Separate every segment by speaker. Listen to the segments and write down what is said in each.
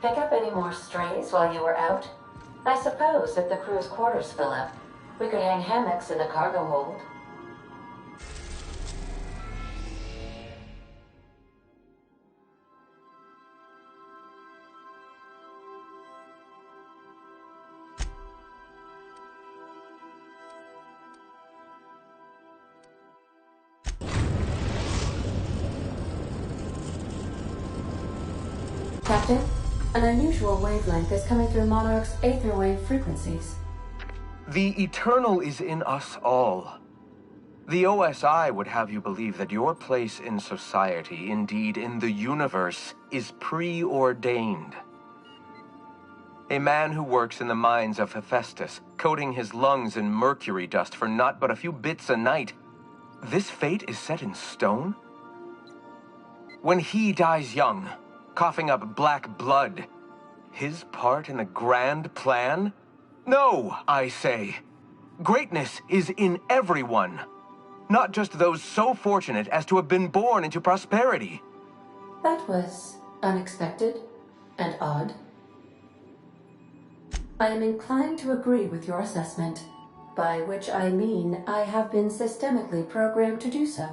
Speaker 1: Pick up any more strays while you were out? I suppose if the crew's quarters fill up, we could hang hammocks in the cargo hold.
Speaker 2: Captain, an unusual wavelength is coming through Monarch's aether wave frequencies.
Speaker 3: The eternal is in us all. The OSI would have you believe that your place in society, indeed in the universe, is preordained. A man who works in the mines of Hephaestus, coating his lungs in mercury dust for not but a few bits a night. This fate is set in stone? When he dies young, coughing up black blood, his part in the grand plan? No, I say. Greatness is in everyone, not just those so fortunate as to have been born into prosperity.
Speaker 2: That was unexpected and odd. I am inclined to agree with your assessment, by which I mean I have been systemically programmed to do so.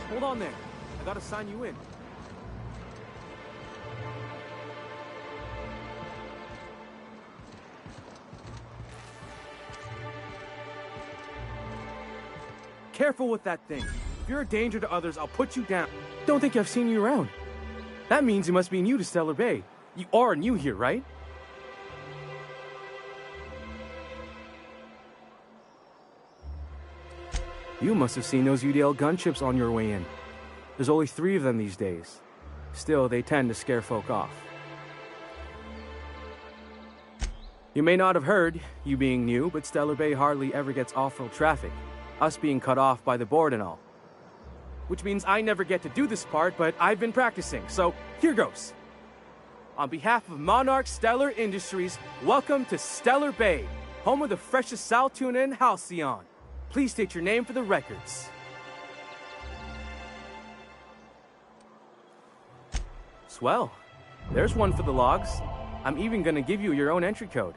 Speaker 4: Hold on there. I gotta sign you in. Careful with that thing. If you're a danger to others, I'll put you down. Don't think I've seen you around. That means you must be new to Stellar Bay. You are new here, right? You must have seen those UDL gunships on your way in. There's only 3 of them these days. Still, they tend to scare folk off. You may not have heard, you being new, but Stellar Bay hardly ever gets off-road traffic, us being cut off by the board and all. Which means I never get to do this part, but I've been practicing, so here goes. On behalf of Monarch Stellar Industries, welcome to Stellar Bay, home of the freshest sal tuna and halcyon. Please state your name for the records. Swell. There's one for the logs. I'm even gonna give you your own entry code.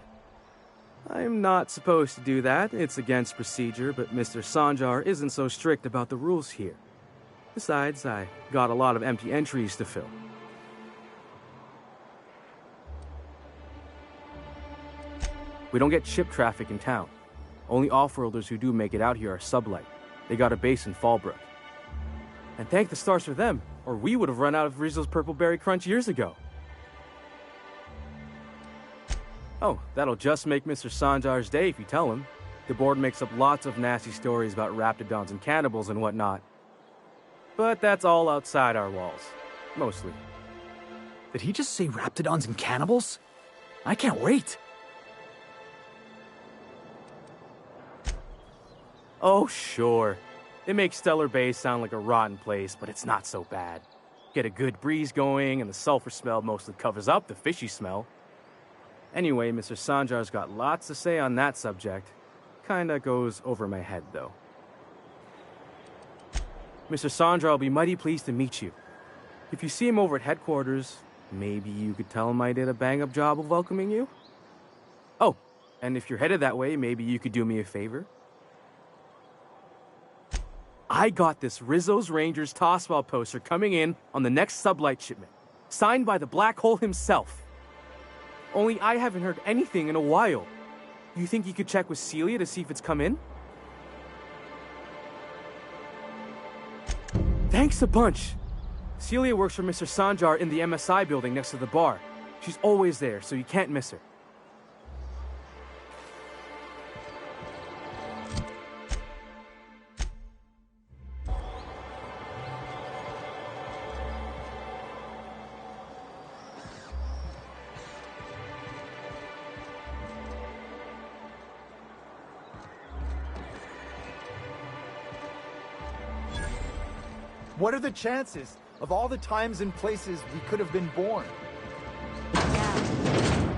Speaker 4: I'm not supposed to do that. It's against procedure, but Mr. Sanjar isn't so strict about the rules here. Besides, I got a lot of empty entries to fill. We don't get ship traffic in town. Only off-worlders who do make it out here are sublight. They got a base in Fallbrook. And thank the stars for them, or we would have run out of Rizzo's Purple Berry Crunch years ago. Oh, that'll just make Mr. Sanjar's day if you tell him. The board makes up lots of nasty stories about raptidons and cannibals and whatnot. But that's all outside our walls. Mostly.
Speaker 5: Did he just say raptidons and cannibals? I can't wait.
Speaker 4: Oh, sure. It makes Stellar Bay sound like a rotten place, but it's not so bad. Get a good breeze going, and the sulfur smell mostly covers up the fishy smell. Anyway, Mr. Sanjar's got lots to say on that subject. Kinda goes over my head, though. Mr. Sanjar will be mighty pleased to meet you. If you see him over at headquarters, maybe you could tell him I did a bang-up job of welcoming you? Oh, and if you're headed that way, maybe you could do me a favor? I got this Rizzo's Rangers tossball poster coming in on the next sublight shipment, signed by the Black Hole himself. Only I haven't heard anything in a while. You think you could check with Celia to see if it's come in? Thanks a bunch. Celia works for Mr. Sanjar in the MSI building next to the bar. She's always there, so you can't miss her.
Speaker 5: What are the chances of all the times and places we could have been born? Yeah.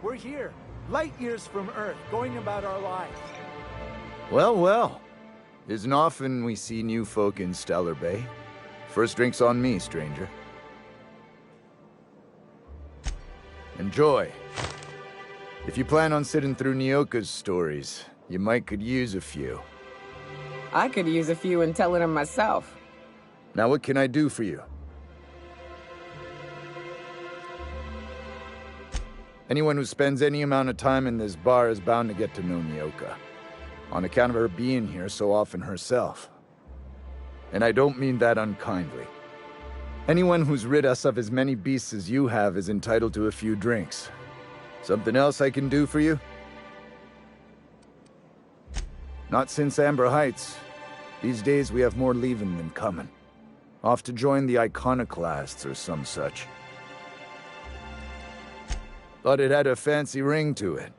Speaker 5: We're here, light years from Earth, going about our lives.
Speaker 6: Well, well. Isn't often we see new folk in Stellar Bay. First drink's on me, stranger. Enjoy. If you plan on sitting through Nyoka's stories, you might could use a few.
Speaker 7: I could use a few and telling them myself.
Speaker 6: Now what can I do for you? Anyone who spends any amount of time in this bar is bound to get to know Nyoka, on account of her being here so often herself. And I don't mean that unkindly. Anyone who's rid us of as many beasts as you have is entitled to a few drinks. Something else I can do for you? Not since Amber Heights. These days we have more leaving than coming. Off to join the Iconoclasts or some such. Thought it had a fancy ring to it.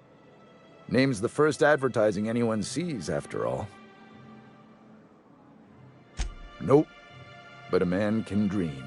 Speaker 6: Name's the first advertising anyone sees, after all. Nope, but a man can dream.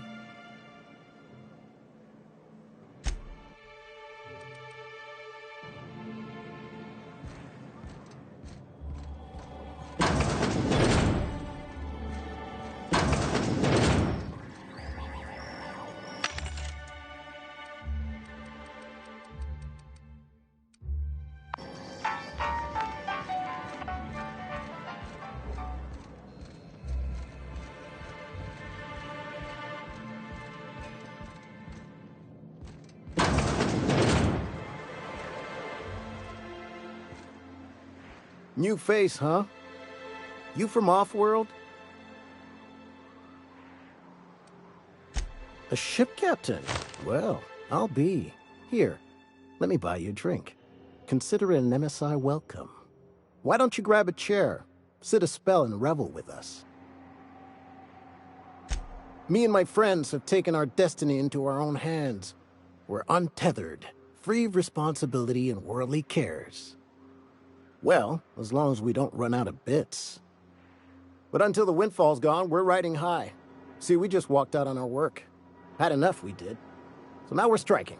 Speaker 8: New face, huh? You from Offworld? A ship captain? Well, I'll be. Here, let me buy you a drink. Consider it an MSI welcome. Why don't you grab a chair, sit a spell and revel with us? Me and my friends have taken our destiny into our own hands. We're untethered, free of responsibility and worldly cares. Well, as long as we don't run out of bits. But until the windfall's gone, we're riding high. See, we just walked out on our work. Had enough, we did. So now we're striking.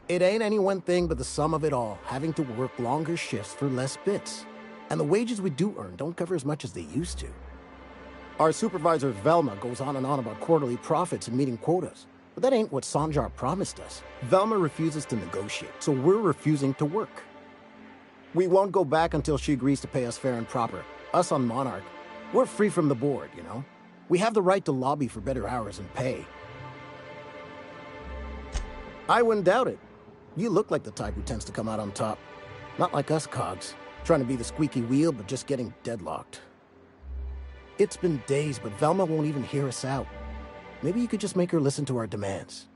Speaker 8: It ain't any one thing but the sum of it all, having to work longer shifts for less bits. And the wages we do earn don't cover as much as they used to. Our supervisor Velma goes on and on about quarterly profits and meeting quotas. But that ain't what Sanjar promised us. Velma refuses to negotiate, so we're refusing to work. We won't go back until she agrees to pay us fair and proper. Us on Monarch, we're free from the board, you know? We have the right to lobby for better hours and pay. I wouldn't doubt it. You look like the type who tends to come out on top. Not like us cogs, trying to be the squeaky wheel but just getting deadlocked. It's been days, but Velma won't even hear us out. Maybe you could just make her listen to our demands.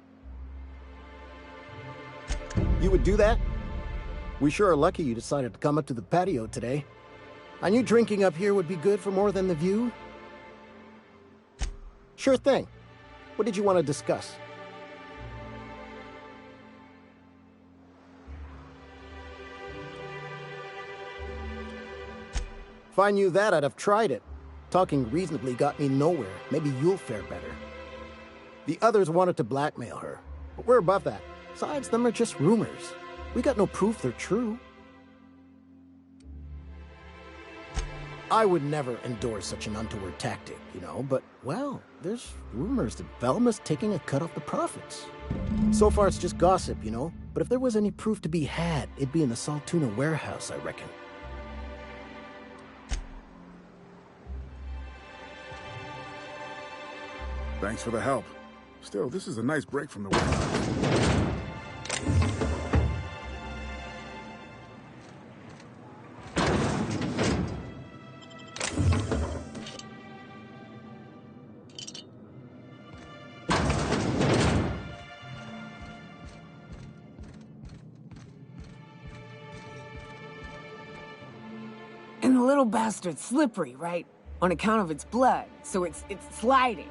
Speaker 8: You would do that? We sure are lucky you decided to come up to the patio today. I knew drinking up here would be good for more than the view. Sure thing. What did you want to discuss? If I knew that, I'd have tried it. Talking reasonably got me nowhere. Maybe you'll fare better. The others wanted to blackmail her, but we're above that. Besides, them are just rumors. We got no proof they're true. I would never endorse such an untoward tactic, you know, but, well, there's rumors that Velma's taking a cut off the profits. So far, it's just gossip, you know, but if there was any proof to be had, it'd be in the Saltuna warehouse, I reckon.
Speaker 9: Thanks for the help. Still, this is a nice break from the warehouse.
Speaker 7: And the little bastard's slippery, right? On account of its blood, so it's sliding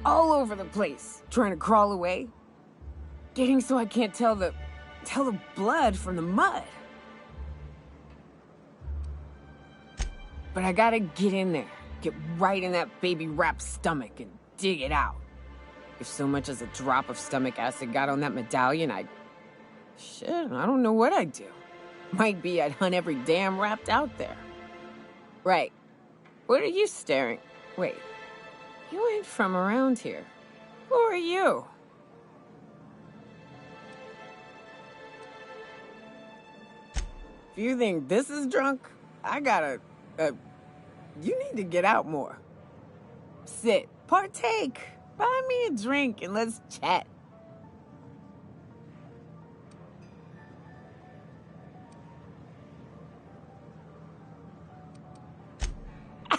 Speaker 7: all over the place, trying to crawl away. Getting so I can't tell the blood from the mud. But I gotta get in there, get right in that baby rap's stomach and dig it out. If so much as a drop of stomach acid got on that medallion, shit, I don't know what I'd do. Might be I'd hunt every damn rapt out there. Right. What are you staring? Wait. You ain't from around here. Who are you? If you think this is drunk, I gotta, you need to get out more. Sit, partake, buy me a drink and let's chat.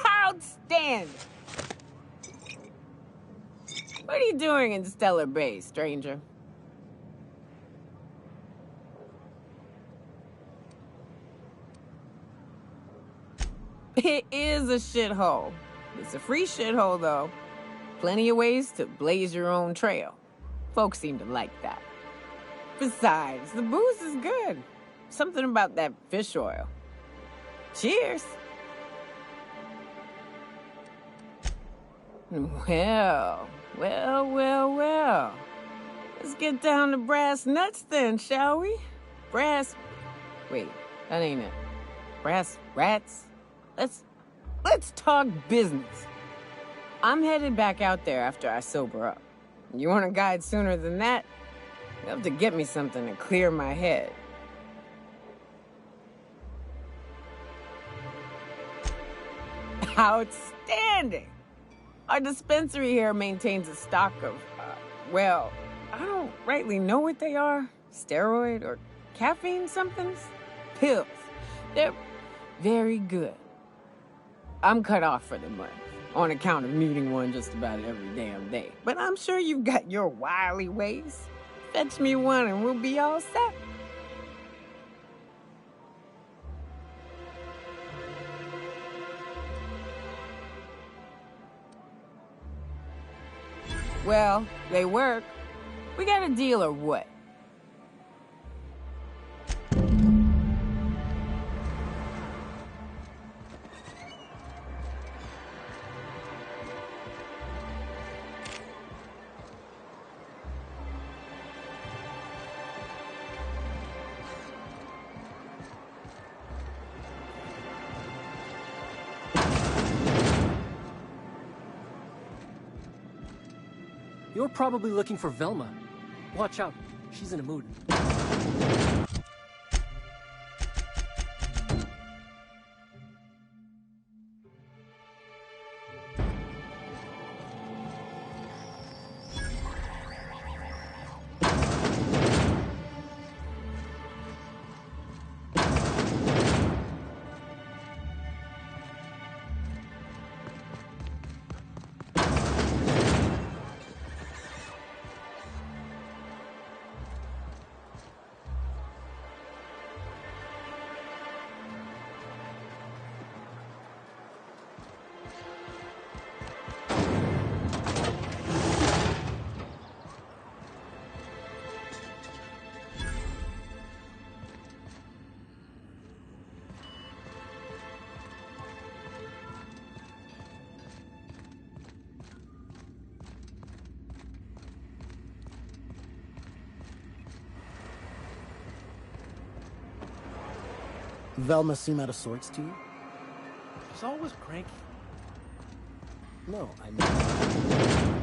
Speaker 7: Outstanding! What are you doing in Stellar Bay, stranger? It is a shithole. It's a free shithole, though. Plenty of ways to blaze your own trail. Folks seem to like that. Besides, the booze is good. Something about that fish oil. Cheers! Well. Let's get down to brass nuts then, shall we? Wait, that ain't it. Brass rats? Let's talk business. I'm headed back out there after I sober up. You want a guide sooner than that? You have to get me something to clear my head. Outstanding! Our dispensary here maintains a stock of, well, I don't rightly know what they are. Steroid or caffeine somethings? Pills. They're very good. I'm cut off for the month, on account of needing one just about every damn day. But I'm sure you've got your wily ways. Fetch me one and we'll be all set. Well, they work. We got a deal or what?
Speaker 10: You're probably looking for Velma. Watch out, she's in a mood.
Speaker 8: Velma seem out of sorts to you?
Speaker 10: She's always cranky.
Speaker 8: No, I mean...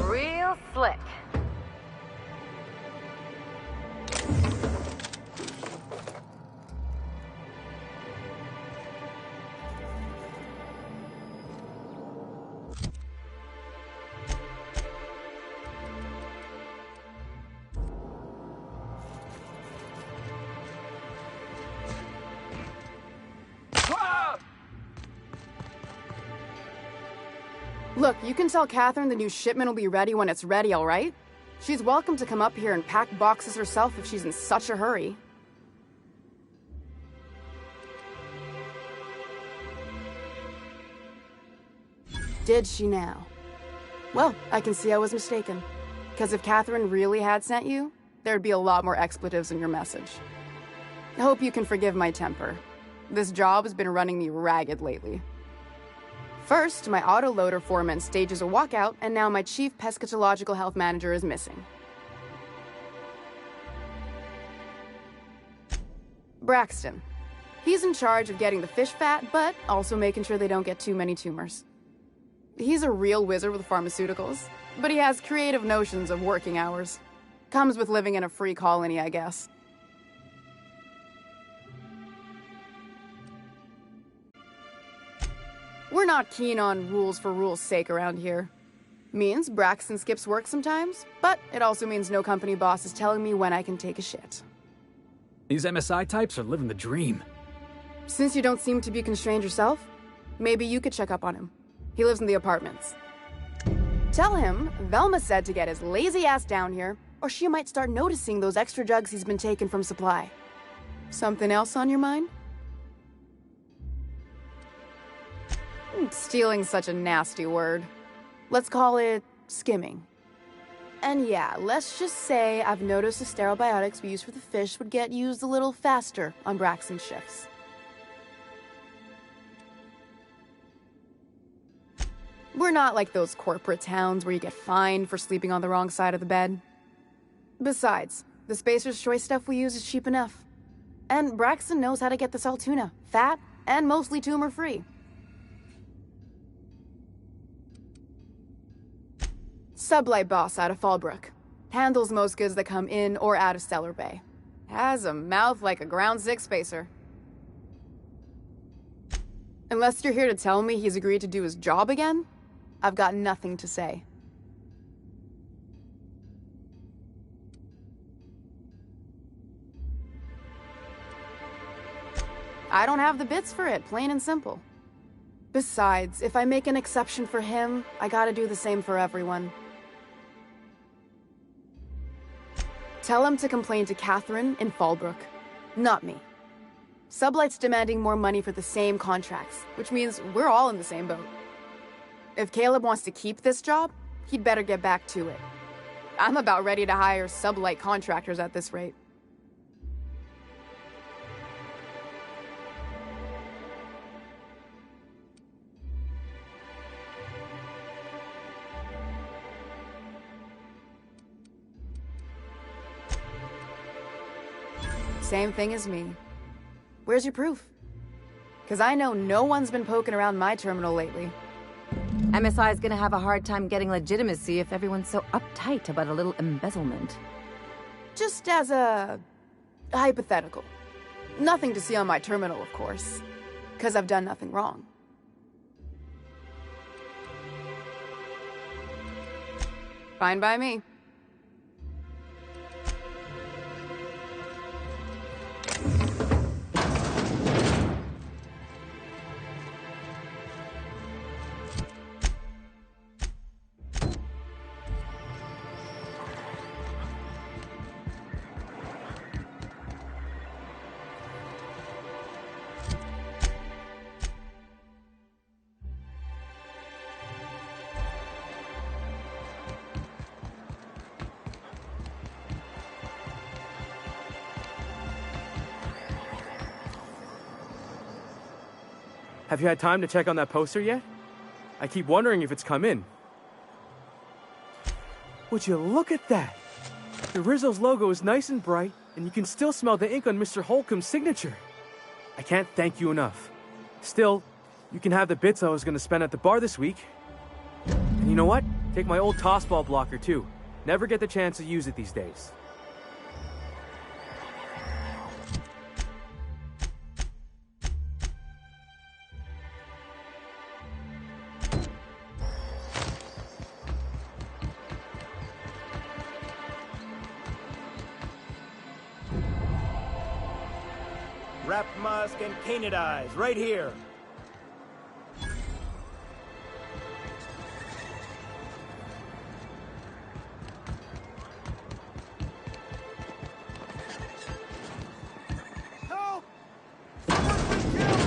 Speaker 1: Real slick.
Speaker 11: Look, you can tell Catherine the new shipment will be ready when it's ready, all right? She's welcome to come up here and pack boxes herself if she's in such a hurry. Did she now? Well, I can see I was mistaken. Because if Catherine really had sent you, there'd be a lot more expletives in your message. I hope you can forgive my temper. This job has been running me ragged lately. First, my autoloader foreman stages a walkout, and now my chief pescatological health manager is missing. Braxton. He's in charge of getting the fish fat, but also making sure they don't get too many tumors. He's a real wizard with pharmaceuticals, but he has creative notions of working hours. Comes with living in a free colony, I guess. We're not keen on rules for rules' sake around here. Means Braxton skips work sometimes, but it also means no company boss is telling me when I can take a shit.
Speaker 12: These MSI types are living the dream.
Speaker 11: Since you don't seem to be constrained yourself, maybe you could check up on him. He lives in the apartments. Tell him Velma said to get his lazy ass down here, or she might start noticing those extra drugs he's been taking from supply. Something else on your mind? Stealing's such a nasty word. Let's call it skimming. And yeah, let's just say I've noticed the sterile biotics we use for the fish would get used a little faster on Braxton's shifts. We're not like those corporate towns where you get fined for sleeping on the wrong side of the bed. Besides, the Spacer's Choice stuff we use is cheap enough. And Braxton knows how to get this all tuna, fat, and mostly tumor-free. Sublight boss out of Fallbrook. Handles most goods that come in or out of Stellar Bay. Has a mouth like a Ground 6 spacer. Unless you're here to tell me he's agreed to do his job again, I've got nothing to say. I don't have the bits for it, plain and simple. Besides, if I make an exception for him, I gotta do the same for everyone. Tell him to complain to Catherine in Fallbrook, not me. Sublight's demanding more money for the same contracts, which means we're all in the same boat. If Caleb wants to keep this job, he'd better get back to it. I'm about ready to hire Sublight contractors at this rate. Same thing as me. Where's your proof? Because I know no one's been poking around my terminal lately.
Speaker 13: MSI is gonna have a hard time getting legitimacy if everyone's so uptight about a little embezzlement.
Speaker 11: Just as a hypothetical. Nothing to see on my terminal, of course. Because I've done nothing wrong. Fine by me.
Speaker 4: Have you had time to check on that poster yet? I keep wondering if it's come in. Would you look at that? The Rizzo's logo is nice and bright, and you can still smell the ink on Mr. Holcomb's signature. I can't thank you enough. Still, you can have the bits I was going to spend at the bar this week. And you know what? Take my old tossball blocker, too. Never get the chance to use it these days.
Speaker 14: Wrap mask and painted eyes, right here. Help! Someone's been killed!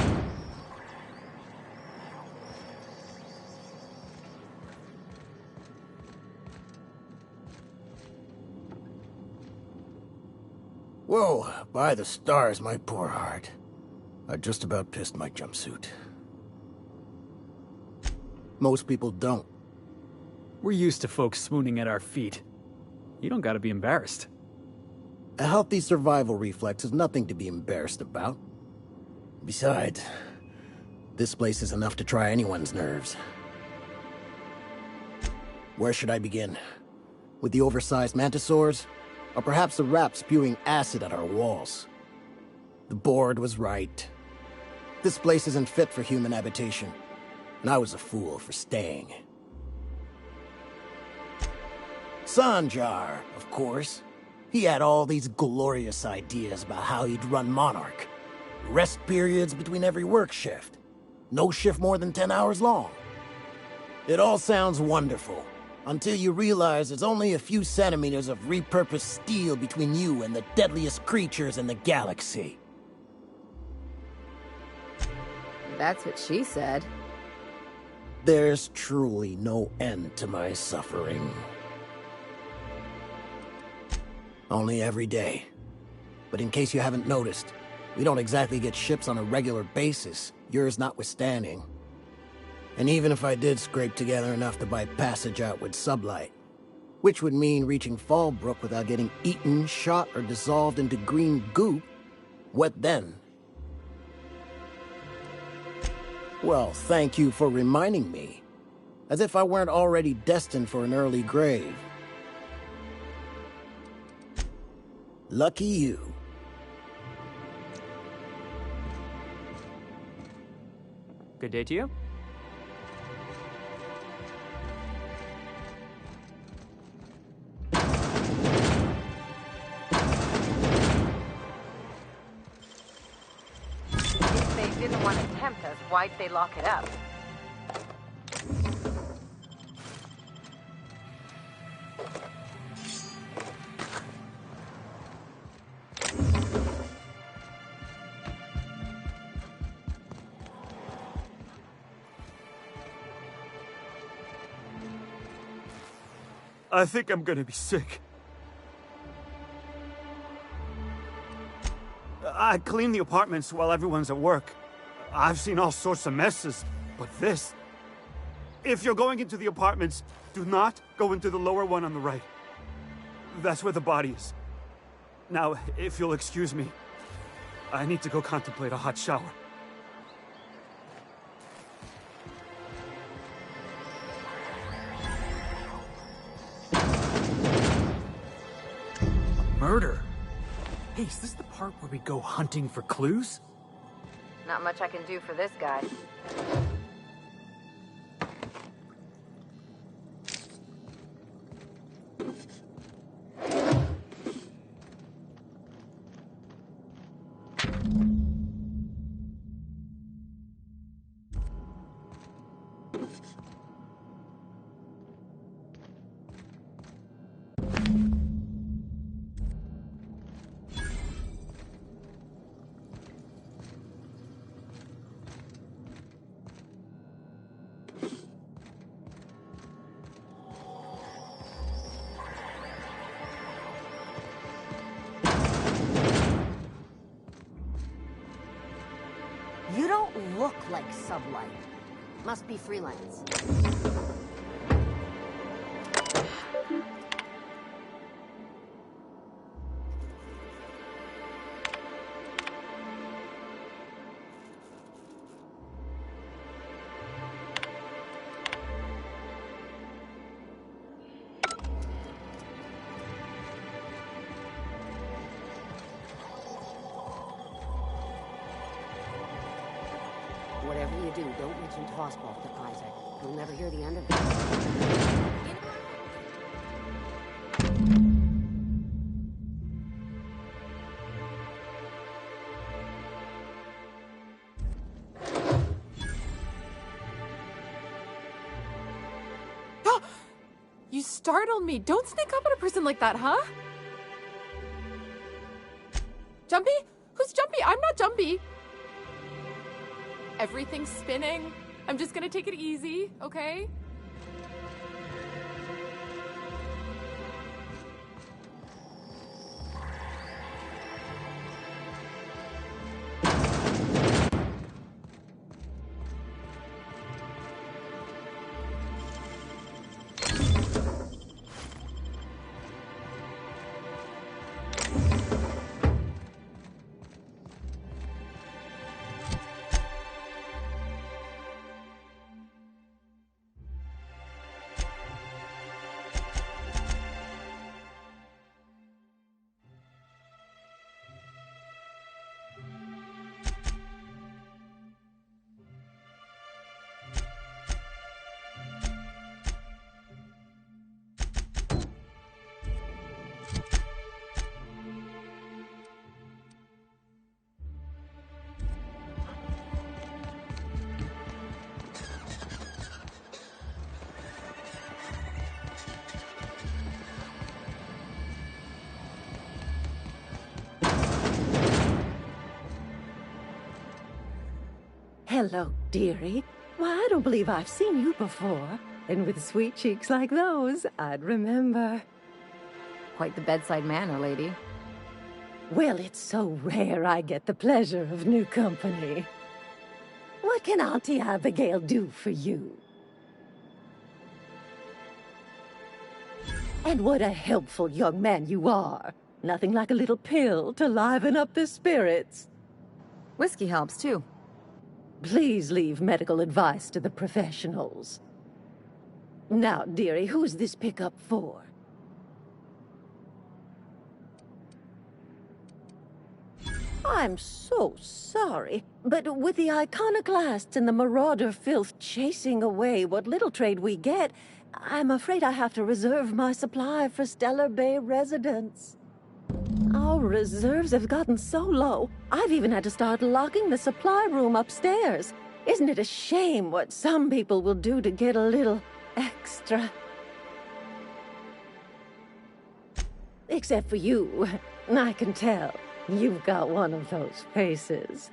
Speaker 8: Whoa, by the stars, my poor heart. I just about pissed my jumpsuit. Most people don't.
Speaker 12: We're used to folks swooning at our feet. You don't gotta be embarrassed.
Speaker 8: A healthy survival reflex is nothing to be embarrassed about. Besides, this place is enough to try anyone's nerves. Where should I begin? With the oversized mantisaurs? Or perhaps the rat spewing acid at our walls? The board was right. This place isn't fit for human habitation, and I was a fool for staying. Sanjar, of course. He had all these glorious ideas about how he'd run Monarch. Rest periods between every work shift. No shift more than 10 hours long. It all sounds wonderful, until you realize there's only a few centimeters of repurposed steel between you and the deadliest creatures in the galaxy.
Speaker 13: That's what she said.
Speaker 8: There's truly no end to my suffering. Only every day. But in case you haven't noticed, we don't exactly get ships on a regular basis, yours notwithstanding. And even if I did scrape together enough to buy passage out with sublight, which would mean reaching Fallbrook without getting eaten, shot, or dissolved into green goop, what then? Well, thank you for reminding me. As if I weren't already destined for an early grave. Lucky you.
Speaker 10: Good day to you.
Speaker 13: If they didn't want to tempt us, why'd they lock it up?
Speaker 14: I think I'm gonna be sick. I clean the apartments while everyone's at work. I've seen all sorts of messes, but this... If you're going into the apartments, do not go into the lower one on the right. That's where the body is. Now, if you'll excuse me, I need to go contemplate a hot shower.
Speaker 12: Murder? Hey, is this the part where we go hunting for clues?
Speaker 13: Not much I can do for this guy.
Speaker 15: sublight. Must be freelance. Whatever you do, don't mention Tossball to Isaac. He'll never hear the end of it.
Speaker 16: You startled me. Don't sneak up on a person like that, huh? Jumpy? Who's Jumpy? I'm not Jumpy. Everything's spinning. I'm just gonna take it easy, okay?
Speaker 17: Hello, dearie. Why, I don't believe I've seen you before. And with sweet cheeks like those, I'd remember.
Speaker 13: Quite the bedside manner, lady.
Speaker 17: Well, it's so rare I get the pleasure of new company. What can Auntie Abigail do for you? And what a helpful young man you are. Nothing like a little pill to liven up the spirits.
Speaker 13: Whiskey helps, too.
Speaker 17: Please leave medical advice to the professionals. Now, dearie, who's this pickup for? I'm so sorry, but with the iconoclasts and the marauder filth chasing away what little trade we get, I'm afraid I have to reserve my supply for Stellar Bay residents. Our reserves have gotten so low, I've even had to start locking the supply room upstairs. Isn't it a shame what some people will do to get a little extra? Except for you. I can tell. You've got one of those faces.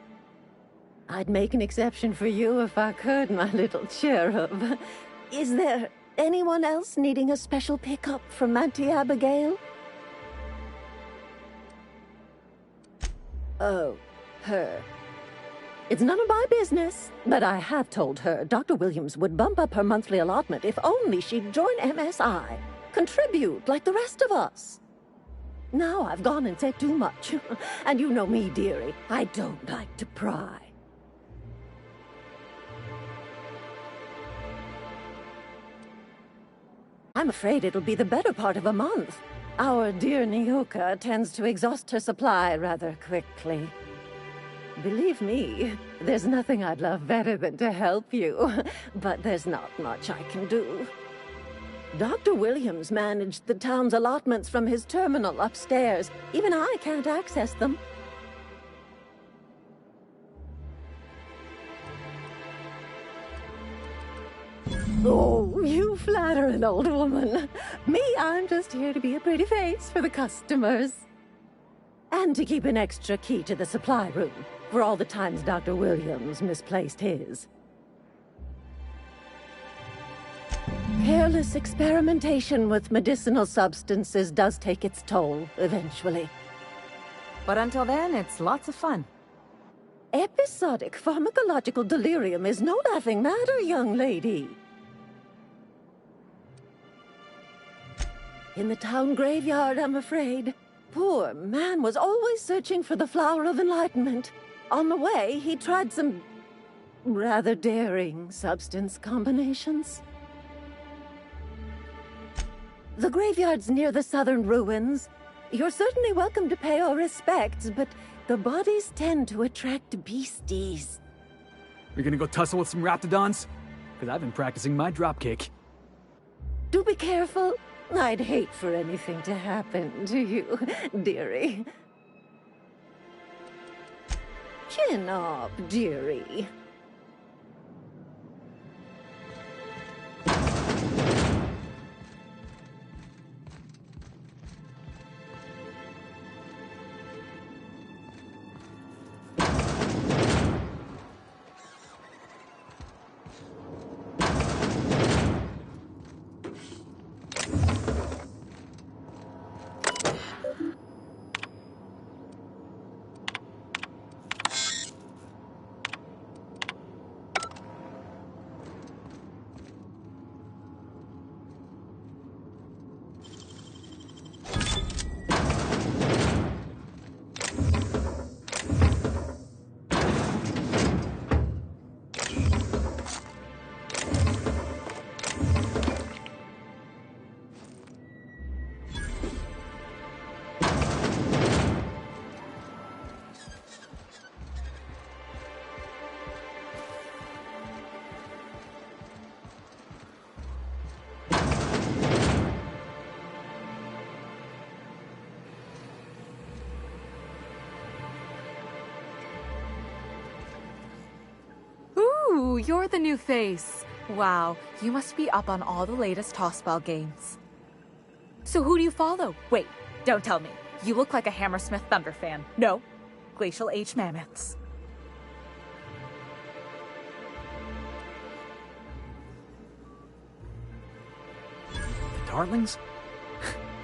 Speaker 17: I'd make an exception for you if I could, my little cherub. Is there anyone else needing a special pickup from Auntie Abigail? Oh, her. It's none of my business, but I have told her Dr. Williams would bump up her monthly allotment if only she'd join MSI. Contribute like the rest of us. Now I've gone and said too much. And you know me, dearie. I don't like to pry. I'm afraid it'll be the better part of a month. Our dear Nyoka tends to exhaust her supply rather quickly. Believe me, there's nothing I'd love better than to help you, but there's not much I can do. Dr. Williams managed the town's allotments from his terminal upstairs. Even I can't access them. Oh, you flatter an old woman. Me, I'm just here to be a pretty face for the customers. And to keep an extra key to the supply room, for all the times Dr. Williams misplaced his. Careless experimentation with medicinal substances does take its toll, eventually.
Speaker 13: But until then, it's lots of fun.
Speaker 17: Episodic pharmacological delirium is no laughing matter, young lady. In the town graveyard, I'm afraid. Poor man was always searching for the flower of enlightenment. On the way, he tried some rather daring substance combinations. The graveyard's near the southern ruins. You're certainly welcome to pay our respects, but the bodies tend to attract beasties.
Speaker 12: We gonna go tussle with some raptidons? Because I've been practicing my dropkick.
Speaker 17: Do be careful. I'd hate for anything to happen to you, dearie. Chin up, dearie.
Speaker 16: Ooh, you're the new face. Wow, you must be up on all the latest tossball games. So who do you follow? Wait, don't tell me. You look like a Hammersmith Thunder fan. No, Glacial H Mammoths.
Speaker 12: The Darlings?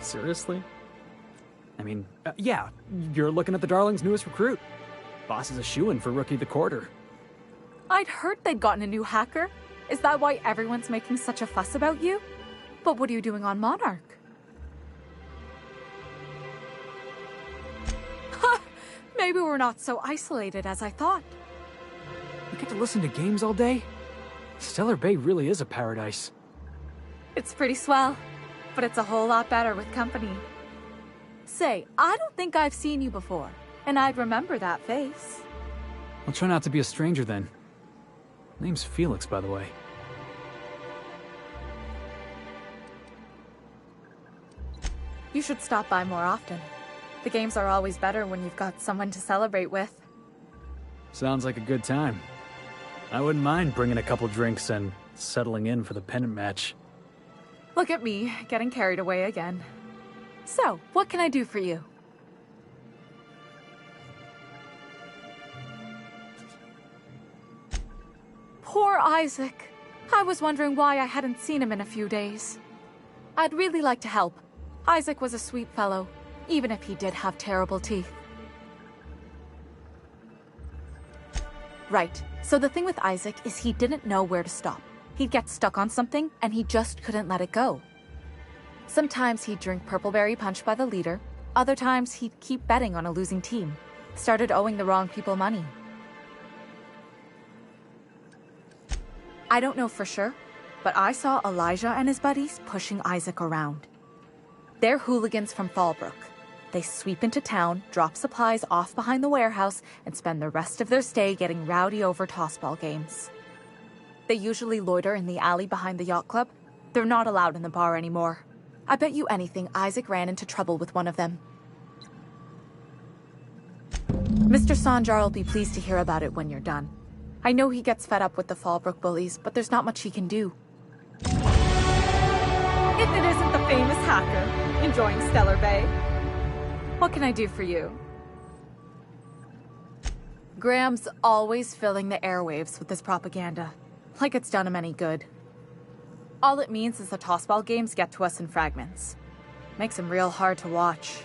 Speaker 12: Seriously? I mean, yeah, you're looking at the Darlings' newest recruit. Boss is a shoo-in for Rookie of the Quarter.
Speaker 16: I'd heard they'd gotten a new hacker. Is that why everyone's making such a fuss about you? But what are you doing on Monarch? Maybe we're not so isolated as I thought.
Speaker 12: You get to listen to games all day? Stellar Bay really is a paradise.
Speaker 16: It's pretty swell, but it's a whole lot better with company. Say, I don't think I've seen you before, and I'd remember that face.
Speaker 12: I'll try not to be a stranger then. Name's Felix, by the way.
Speaker 16: You should stop by more often. The games are always better when you've got someone to celebrate with.
Speaker 12: Sounds like a good time. I wouldn't mind bringing a couple drinks and settling in for the pennant match.
Speaker 16: Look at me, getting carried away again. So, what can I do for you? Poor Isaac. I was wondering why I hadn't seen him in a few days. I'd really like to help. Isaac was a sweet fellow, even if he did have terrible teeth. Right, so the thing with Isaac is he didn't know where to stop. He'd get stuck on something, and he just couldn't let it go. Sometimes he'd drink Purpleberry Punch by the leader. Other times he'd keep betting on a losing team. Started owing the wrong people money. I don't know for sure, but I saw Elijah and his buddies pushing Isaac around. They're hooligans from Fallbrook. They sweep into town, drop supplies off behind the warehouse, and spend the rest of their stay getting rowdy over tossball games. They usually loiter in the alley behind the yacht club. They're not allowed in the bar anymore. I bet you anything Isaac ran into trouble with one of them. Mr. Sanjar will be pleased to hear about it when you're done. I know he gets fed up with the Fallbrook bullies, but there's not much he can do. If it isn't the famous hacker, enjoying Stellar Bay. What can I do for you? Graham's always filling the airwaves with his propaganda, like it's done him any good. All it means is the tossball games get to us in fragments. Makes him real hard to watch.